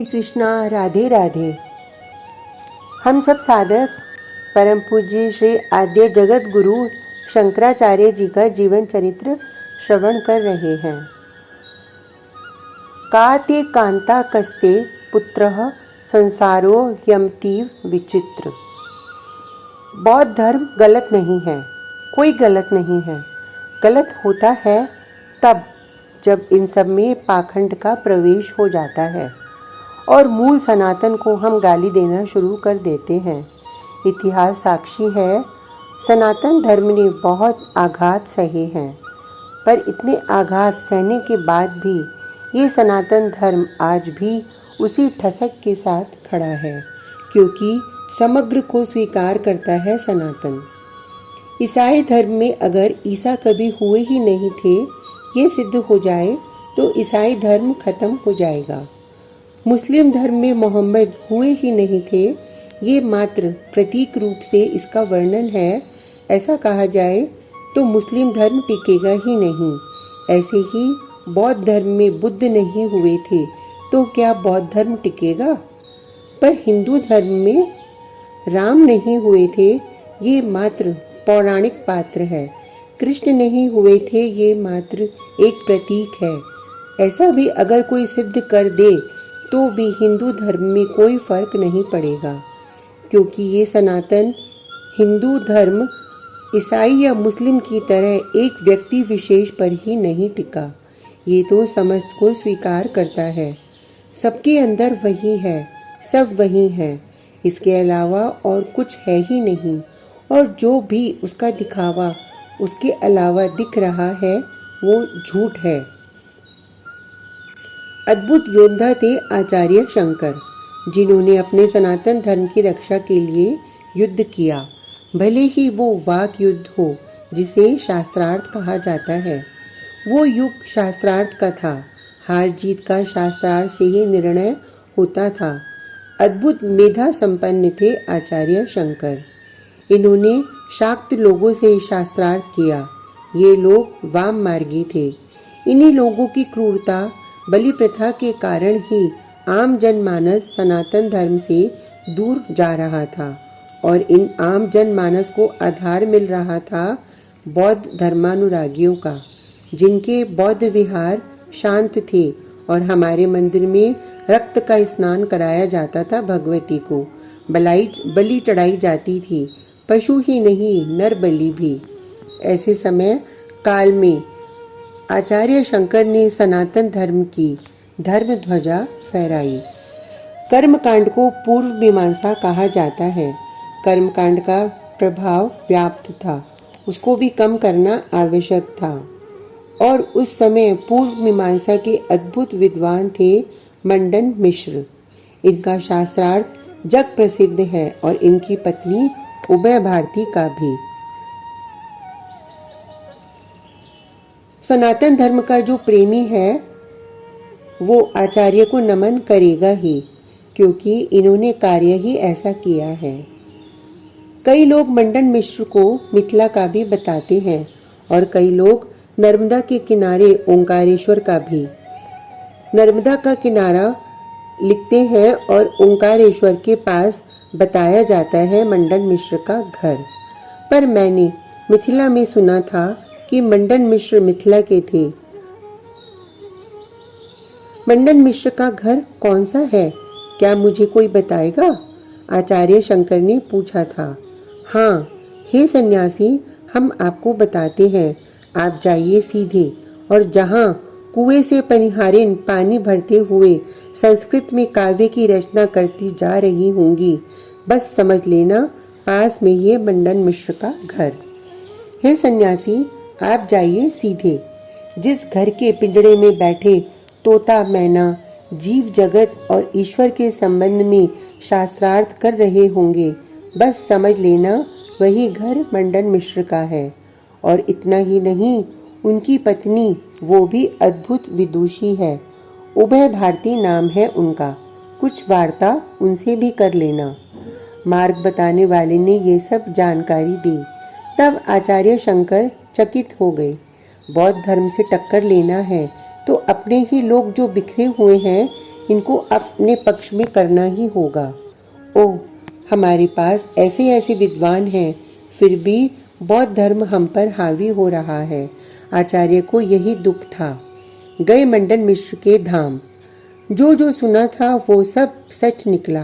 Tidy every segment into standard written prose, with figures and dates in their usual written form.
कृष्णा, राधे राधे। हम सब साधक परम पूज्य श्री आद्य जगत गुरु शंकराचार्य जी का जीवन चरित्र श्रवण कर रहे हैं। का ते कांता कस्ते पुत्रः संसारो यमतीव विचित्र। बौद्ध धर्म गलत नहीं है, कोई गलत नहीं है। गलत होता है तब जब इन सब में पाखंड का प्रवेश हो जाता है और मूल सनातन को हम गाली देना शुरू कर देते हैं। इतिहास साक्षी है, सनातन धर्म ने बहुत आघात सहे हैं, पर इतने आघात सहने के बाद भी ये सनातन धर्म आज भी उसी ठसक के साथ खड़ा है, क्योंकि समग्र को स्वीकार करता है सनातन। ईसाई धर्म में अगर ईसा कभी हुए ही नहीं थे, ये सिद्ध हो जाए तो ईसाई धर्म खत्म हो जाएगा। मुस्लिम धर्म में मोहम्मद हुए ही नहीं थे, ये मात्र प्रतीक रूप से इसका वर्णन है, ऐसा कहा जाए तो मुस्लिम धर्म टिकेगा ही नहीं। ऐसे ही बौद्ध धर्म में बुद्ध नहीं हुए थे तो क्या बौद्ध धर्म टिकेगा? पर हिंदू धर्म में राम नहीं हुए थे, ये मात्र पौराणिक पात्र है। कृष्ण नहीं हुए थे, ये मात्र एक प्रतीक है। ऐसा भी अगर कोई सिद्ध कर दे तो भी हिंदू धर्म में कोई फर्क नहीं पड़ेगा, क्योंकि ये सनातन हिंदू धर्म ईसाई या मुस्लिम की तरह एक व्यक्ति विशेष पर ही नहीं टिका। ये तो समस्त को स्वीकार करता है। सबके अंदर वही है, सब वही है, इसके अलावा और कुछ है ही नहीं। और जो भी उसका दिखावा उसके अलावा दिख रहा है वो झूठ है। अद्भुत योद्धा थे आचार्य शंकर, जिन्होंने अपने सनातन धर्म की रक्षा के लिए युद्ध किया, भले ही वो वाक युद्ध हो जिसे शास्त्रार्थ कहा जाता है। वो युग शास्त्रार्थ का था, हार जीत का शास्त्रार्थ से ही निर्णय होता था। अद्भुत मेधा संपन्न थे आचार्य शंकर। इन्होंने शाक्त लोगों से शास्त्रार्थ किया। ये लोग वाम मार्गी थे। इन्हीं लोगों की क्रूरता, बलि प्रथा के कारण ही आम जनमानस सनातन धर्म से दूर जा रहा था और इन आम जनमानस को आधार मिल रहा था बौद्ध धर्मानुरागियों का, जिनके बौद्ध विहार शांत थे और हमारे मंदिर में रक्त का स्नान कराया जाता था। भगवती को बलि चढ़ाई जाती थी, पशु ही नहीं नर बलि भी। ऐसे समय काल में आचार्य शंकर ने सनातन धर्म की धर्म ध्वजा फहराई। कर्मकांड को पूर्व मीमांसा कहा जाता है। कर्मकांड का प्रभाव व्याप्त था, उसको भी कम करना आवश्यक था। और उस समय पूर्व मीमांसा के अद्भुत विद्वान थे मंडन मिश्र। इनका शास्त्रार्थ जग प्रसिद्ध है और इनकी पत्नी उभय भारती का भी। सनातन धर्म का जो प्रेमी है वो आचार्य को नमन करेगा ही, क्योंकि इन्होंने कार्य ही ऐसा किया है। कई लोग मंडन मिश्र को मिथिला का भी बताते हैं और कई लोग नर्मदा के किनारे ओंकारेश्वर का भी। नर्मदा का किनारा लिखते हैं और ओंकारेश्वर के पास बताया जाता है मंडन मिश्र का घर। पर मैंने मिथिला में सुना था कि मंडन मिश्र मिथिला के थे। मंडन मिश्र का घर कौन सा है, क्या मुझे कोई बताएगा? आचार्य शंकर ने पूछा था। हाँ, हे सन्यासी, हम आपको बताते हैं। आप जाइए सीधे और जहाँ कुएं से पनिहारिन पानी भरते हुए संस्कृत में काव्य की रचना करती जा रही होंगी, बस समझ लेना पास में ये मंडन मिश्र का घर। हे सन्यासी, आप जाइए सीधे। जिस घर के पिंजड़े में बैठे तोता मैना जीव जगत और ईश्वर के संबंध में शास्त्रार्थ कर रहे होंगे, बस समझ लेना वही घर मंडन मिश्र का है। और इतना ही नहीं, उनकी पत्नी वो भी अद्भुत विदुषी है, उभय भारती नाम है उनका। कुछ वार्ता उनसे भी कर लेना। मार्ग बताने वाले ने ये सब जानकारी दी। तब आचार्य शंकर चकित हो गए। बौद्ध धर्म से टक्कर लेना है तो अपने ही लोग जो बिखरे हुए हैं इनको अपने पक्ष में करना ही होगा। ओह, हमारे पास ऐसे ऐसे विद्वान हैं, फिर भी बौद्ध धर्म हम पर हावी हो रहा है। आचार्य को यही दुख था। गए मंडन मिश्र के धाम। जो जो सुना था वो सब सच निकला।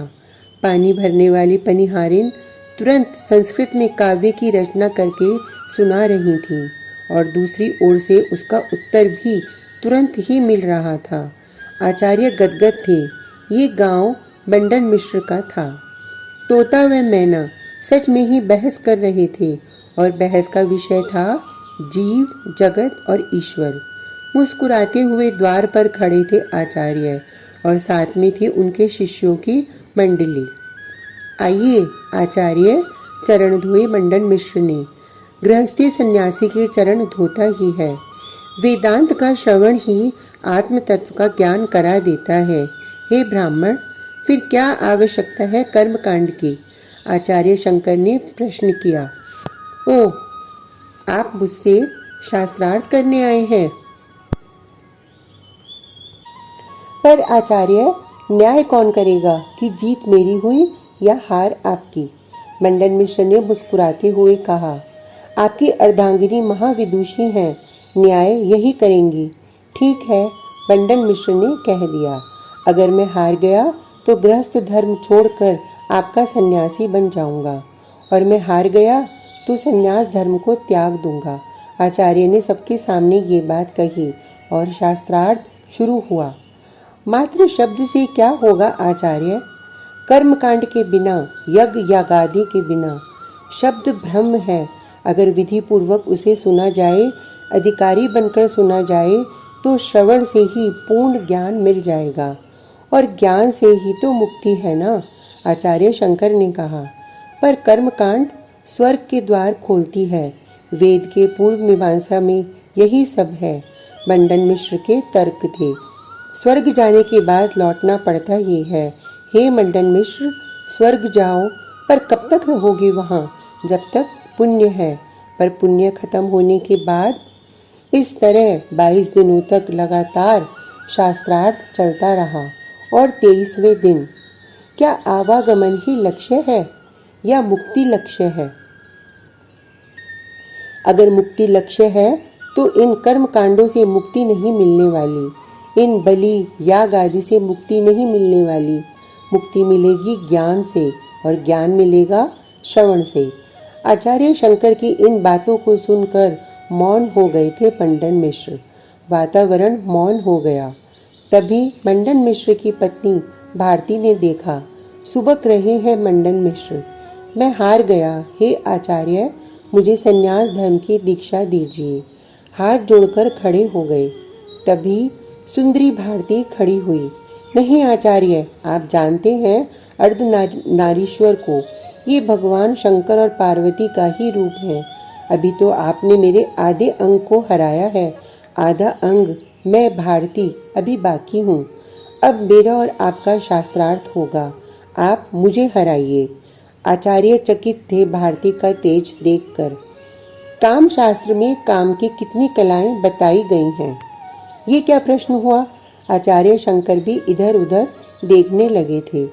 पानी भरने वाली पनिहारिन तुरंत संस्कृत में काव्य की रचना करके सुना रही थी और दूसरी ओर से उसका उत्तर भी तुरंत ही मिल रहा था। आचार्य गदगद थे। ये गांव मंडन मिश्र का था। तोता व मैना सच में ही बहस कर रहे थे और बहस का विषय था जीव, जगत और ईश्वर। मुस्कुराते हुए द्वार पर खड़े थे आचार्य और साथ में थी उनके शिष्यों की मंडली। आइए आचार्य, चरण धोए मंडन मिश्र ने। गृहस्थी सन्यासी के चरण धोता ही है। वेदांत का श्रवण ही आत्म तत्व का ज्ञान करा देता है। हे ब्राह्मण, फिर क्या आवश्यकता है कर्मकांड की? आचार्य शंकर ने प्रश्न किया। ओह, आप मुझसे शास्त्रार्थ करने आए हैं? पर आचार्य, न्याय कौन करेगा कि जीत मेरी हुई या हार आपकी? मंडन मिश्र ने मुस्कुराते हुए कहा। आपकी अर्धांगिनी महाविदुषी हैं, न्याय यही करेंगी। ठीक है, मंडन मिश्र ने कह दिया। अगर मैं हार गया तो गृहस्थ धर्म छोड़कर आपका सन्यासी बन जाऊंगा और मैं हार गया तो सन्यास धर्म को त्याग दूंगा। आचार्य ने सबके सामने ये बात कही और शास्त्रार्थ शुरू हुआ। मात्र शब्द से क्या होगा आचार्य? कर्मकांड के बिना, यज्ञ यागादि के बिना शब्द ब्रह्म है। अगर विधि पूर्वक उसे सुना जाए, अधिकारी बनकर सुना जाए तो श्रवण से ही पूर्ण ज्ञान मिल जाएगा और ज्ञान से ही तो मुक्ति है ना, आचार्य शंकर ने कहा। पर कर्मकांड स्वर्ग के द्वार खोलती है। वेद के पूर्व मीमांसा में यही सब है। मंडन मिश्र के तर्क थे। स्वर्ग जाने के बाद लौटना पड़ता ही है। हे मंडन मिश्र, स्वर्ग जाओ, पर कब तक रहोगे वहाँ? जब तक पुण्य है। पर पुण्य खत्म होने के बाद इस तरह 22 दिनों तक लगातार शास्त्रार्थ चलता रहा। और 23वें दिन क्या आवागमन ही लक्ष्य है या मुक्ति लक्ष्य है? अगर मुक्ति लक्ष्य है तो इन कर्म कांडों से मुक्ति नहीं मिलने वाली, इन बलि याग आदि से मुक्ति नहीं मिलने वाली। मुक्ति मिलेगी ज्ञान से और ज्ञान मिलेगा श्रवण से। आचार्य शंकर की इन बातों को सुनकर मौन हो गए थे मंडन मिश्र। वातावरण मौन हो गया। तभी मंडन मिश्र की पत्नी भारती ने देखा। सुबक रहे हैं मंडन मिश्र। मैं हार गया, हे आचार्य, मुझे सन्यास धर्म की दीक्षा दीजिए। हाथ जोड़कर खड़े हो गए। तभी सुंदरी भारती खड़ी हुई। नहीं आचार्य, आप जानते हैं अर्ध नारीश्वर को, ये भगवान शंकर और पार्वती का ही रूप है। अभी तो आपने मेरे आधे अंग को हराया है। आधा अंग मैं भारती अभी बाकी हूँ। अब मेरा और आपका शास्त्रार्थ होगा। आप मुझे हराइए। आचार्य चकित थे भारती का तेज देखकर। काम शास्त्र में काम की कितनी कलाएं बताई गई हैं। ये क्या प्रश्न हुआ? आचार्य शंकर भी इधर उधर देखने लगे थे।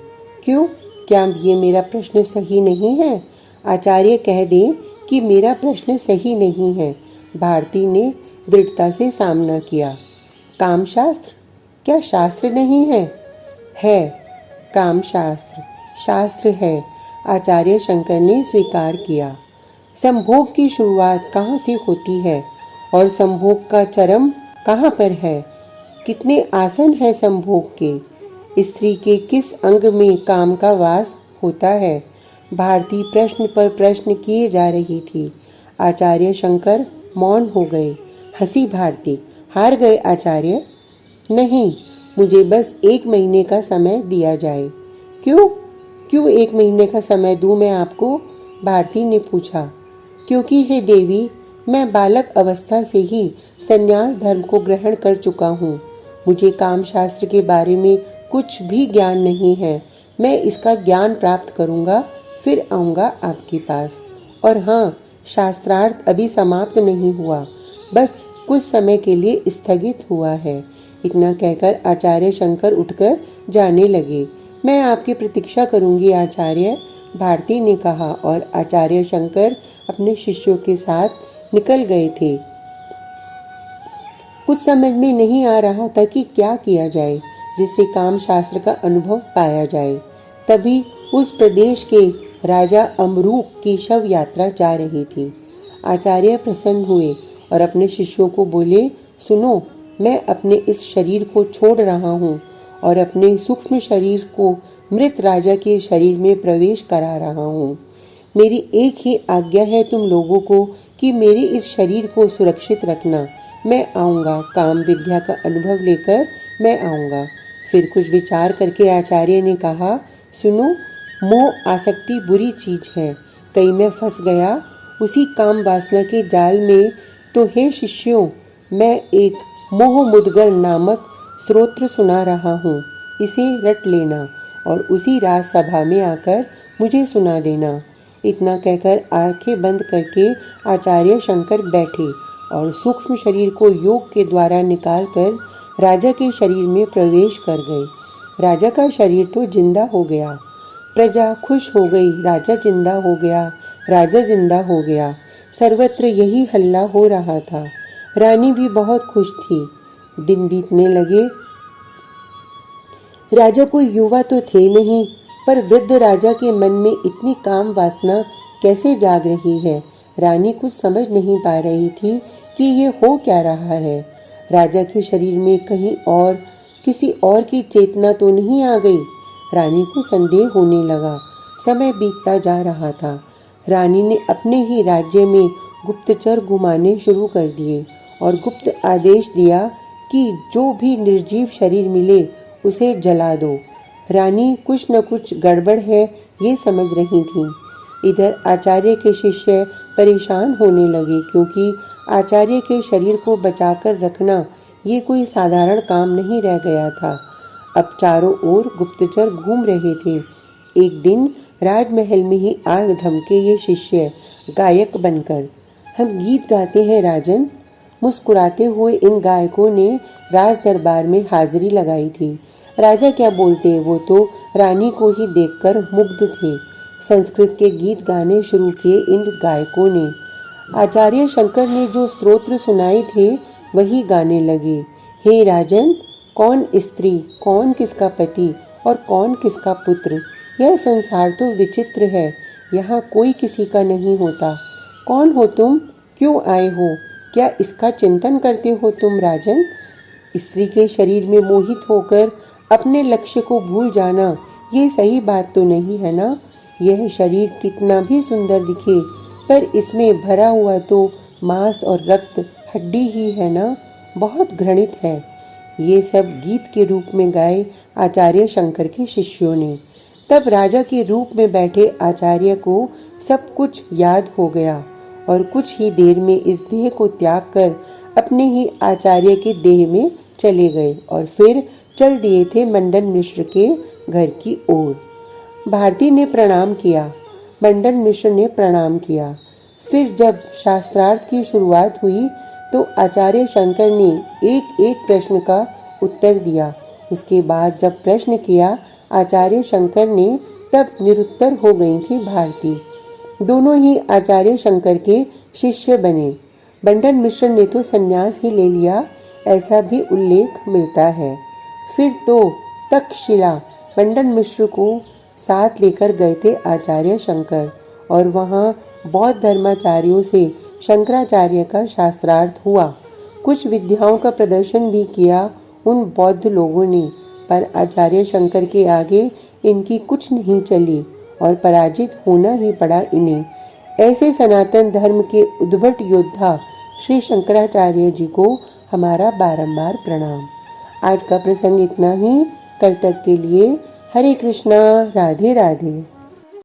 क्यों, क्या ये मेरा प्रश्न सही नहीं है? आचार्य कह दें कि मेरा प्रश्न सही नहीं है। भारती ने दृढ़ता से सामना किया। काम शास्त्र क्या शास्त्र नहीं है? है, काम शास्त्र शास्त्र है, आचार्य शंकर ने स्वीकार किया। संभोग की शुरुआत कहाँ से होती है और संभोग का चरम कहाँ पर है? कितने आसन है संभोग के? स्त्री के किस अंग में काम का वास होता है? भारती प्रश्न पर प्रश्न किए जा रही थी। आचार्य शंकर मौन हो गए। हंसी भारती। हार गए आचार्य? नहीं, मुझे बस 1 महीने का समय दिया जाए। क्यों 1 महीने का समय दूं मैं आपको? भारती ने पूछा। क्योंकि हे देवी, मैं बालक अवस्था से ही सन्यास धर्म को ग्रहण कर चुका हूँ। मुझे काम शास्त्र के बारे में कुछ भी ज्ञान नहीं है। मैं इसका ज्ञान प्राप्त करूँगा, फिर आऊँगा आपके पास। और हाँ, शास्त्रार्थ अभी समाप्त नहीं हुआ, बस कुछ समय के लिए स्थगित हुआ है। इतना कहकर आचार्य शंकर उठकर जाने लगे। मैं आपकी प्रतीक्षा करूंगी आचार्य, भारती ने कहा और आचार्य शंकर अपने शिष्यों के साथ निकल गए थे। कुछ समझ में नहीं आ रहा था कि क्या किया जाए जिससे काम शास्त्र का अनुभव पाया जाए। तभी उस प्रदेश के राजा अमरूक की शव यात्रा जा रही थी। आचार्य प्रसन्न हुए और अपने शिष्यों को बोले, सुनो, मैं अपने इस शरीर को छोड़ रहा हूँ और अपने सूक्ष्म शरीर को मृत राजा के शरीर में प्रवेश करा रहा हूँ। मेरी एक ही आज्ञा है तुम लोगों को कि मेरे इस शरीर को सुरक्षित रखना। मैं आऊँगा, काम विद्या का अनुभव लेकर मैं आऊँगा। फिर कुछ विचार करके आचार्य ने कहा, सुनो, मोह आसक्ति बुरी चीज है। कहीं मैं फंस गया उसी काम वासना के जाल में तो हे शिष्यों, मैं एक मोह मुद्गल नामक स्तोत्र सुना रहा हूँ, इसे रट लेना और उसी राज सभा में आकर मुझे सुना देना। इतना कहकर आंखें बंद करके आचार्य शंकर बैठे और सूक्ष्म शरीर को योग के द्वारा निकालकर राजा के शरीर में प्रवेश कर गए। राजा का शरीर तो जिंदा हो गया। प्रजा खुश हो गई, राजा जिंदा हो गया, राजा जिंदा हो गया। सर्वत्र यही हल्ला हो रहा था। रानी भी बहुत खुश थी। दिन बीतने लगे। राजा कोई युवा तो थे नहीं, पर वृद्ध राजा के मन में इतनी काम वासना कैसे जाग रही है। रानी कुछ समझ नहीं पा रही थी कि ये हो क्या रहा है। राजा के शरीर में कहीं और किसी और की चेतना तो नहीं आ गई। रानी को संदेह होने लगा। समय बीतता जा रहा था। रानी ने अपने ही राज्य में गुप्तचर घुमाने शुरू कर दिए और गुप्त आदेश दिया कि जो भी निर्जीव शरीर मिले उसे जला दो। रानी कुछ न कुछ गड़बड़ है ये समझ रही थी। इधर आचार्य के शिष्य परेशान होने लगे क्योंकि आचार्य के शरीर को बचाकर रखना ये कोई साधारण काम नहीं रह गया था। अब चारों ओर गुप्तचर घूम रहे थे। एक दिन राजमहल में ही आग धमके ये शिष्य गायक बनकर, हम गीत गाते हैं राजन। मुस्कुराते हुए इन गायकों ने राज दरबार में हाजिरी लगाई थी। राजा क्या बोलते, वो तो रानी को ही देखकर मुग्ध थे। संस्कृत के गीत गाने शुरू किए इन गायकों ने। आचार्य शंकर ने जो स्तोत्र सुनाए थे वही गाने लगे। हे राजन, कौन स्त्री, कौन किसका पति और कौन किसका पुत्र। यह संसार तो विचित्र है, यहाँ कोई किसी का नहीं होता। कौन हो तुम, क्यों आए हो, क्या इसका चिंतन करते हो तुम राजन। स्त्री के शरीर में मोहित होकर अपने लक्ष्य को भूल जाना ये सही बात तो नहीं है ना। यह शरीर कितना भी सुंदर दिखे पर इसमें भरा हुआ तो मांस और रक्त हड्डी ही है ना, बहुत घृणित है। ये सब गीत के रूप में गाए आचार्य शंकर के शिष्यों ने। तब राजा के रूप में बैठे आचार्य को सब कुछ याद हो गया और कुछ ही देर में इस देह को त्याग कर अपने ही आचार्य के देह में चले गए और फिर चल दिए थे मंडन मिश्र के घर की ओर। भारती ने प्रणाम किया, मंडन मिश्र ने प्रणाम किया। फिर जब शास्त्रार्थ की शुरुआत हुई तो आचार्य शंकर ने एक एक प्रश्न का उत्तर दिया। उसके बाद जब प्रश्न किया आचार्य शंकर ने तब निरुत्तर हो गई थी भारती। दोनों ही आचार्य शंकर के शिष्य बने। मंडन मिश्र ने तो संन्यास ही ले लिया, ऐसा भी उल्लेख मिलता है। फिर तो तक्षशिला मंडन मिश्र को साथ लेकर गए थे आचार्य शंकर और वहाँ बौद्ध धर्माचार्यों से शंकराचार्य का शास्त्रार्थ हुआ। कुछ विद्याओं का प्रदर्शन भी किया उन बौद्ध लोगों ने, पर आचार्य शंकर के आगे इनकी कुछ नहीं चली और पराजित होना ही पड़ा इन्हें। ऐसे सनातन धर्म के उद्भट योद्धा श्री शंकराचार्य जी को हमारा बारंबार प्रणाम। आज का प्रसंग इतना ही। कल तक के लिए हरे कृष्णा, राधे राधे।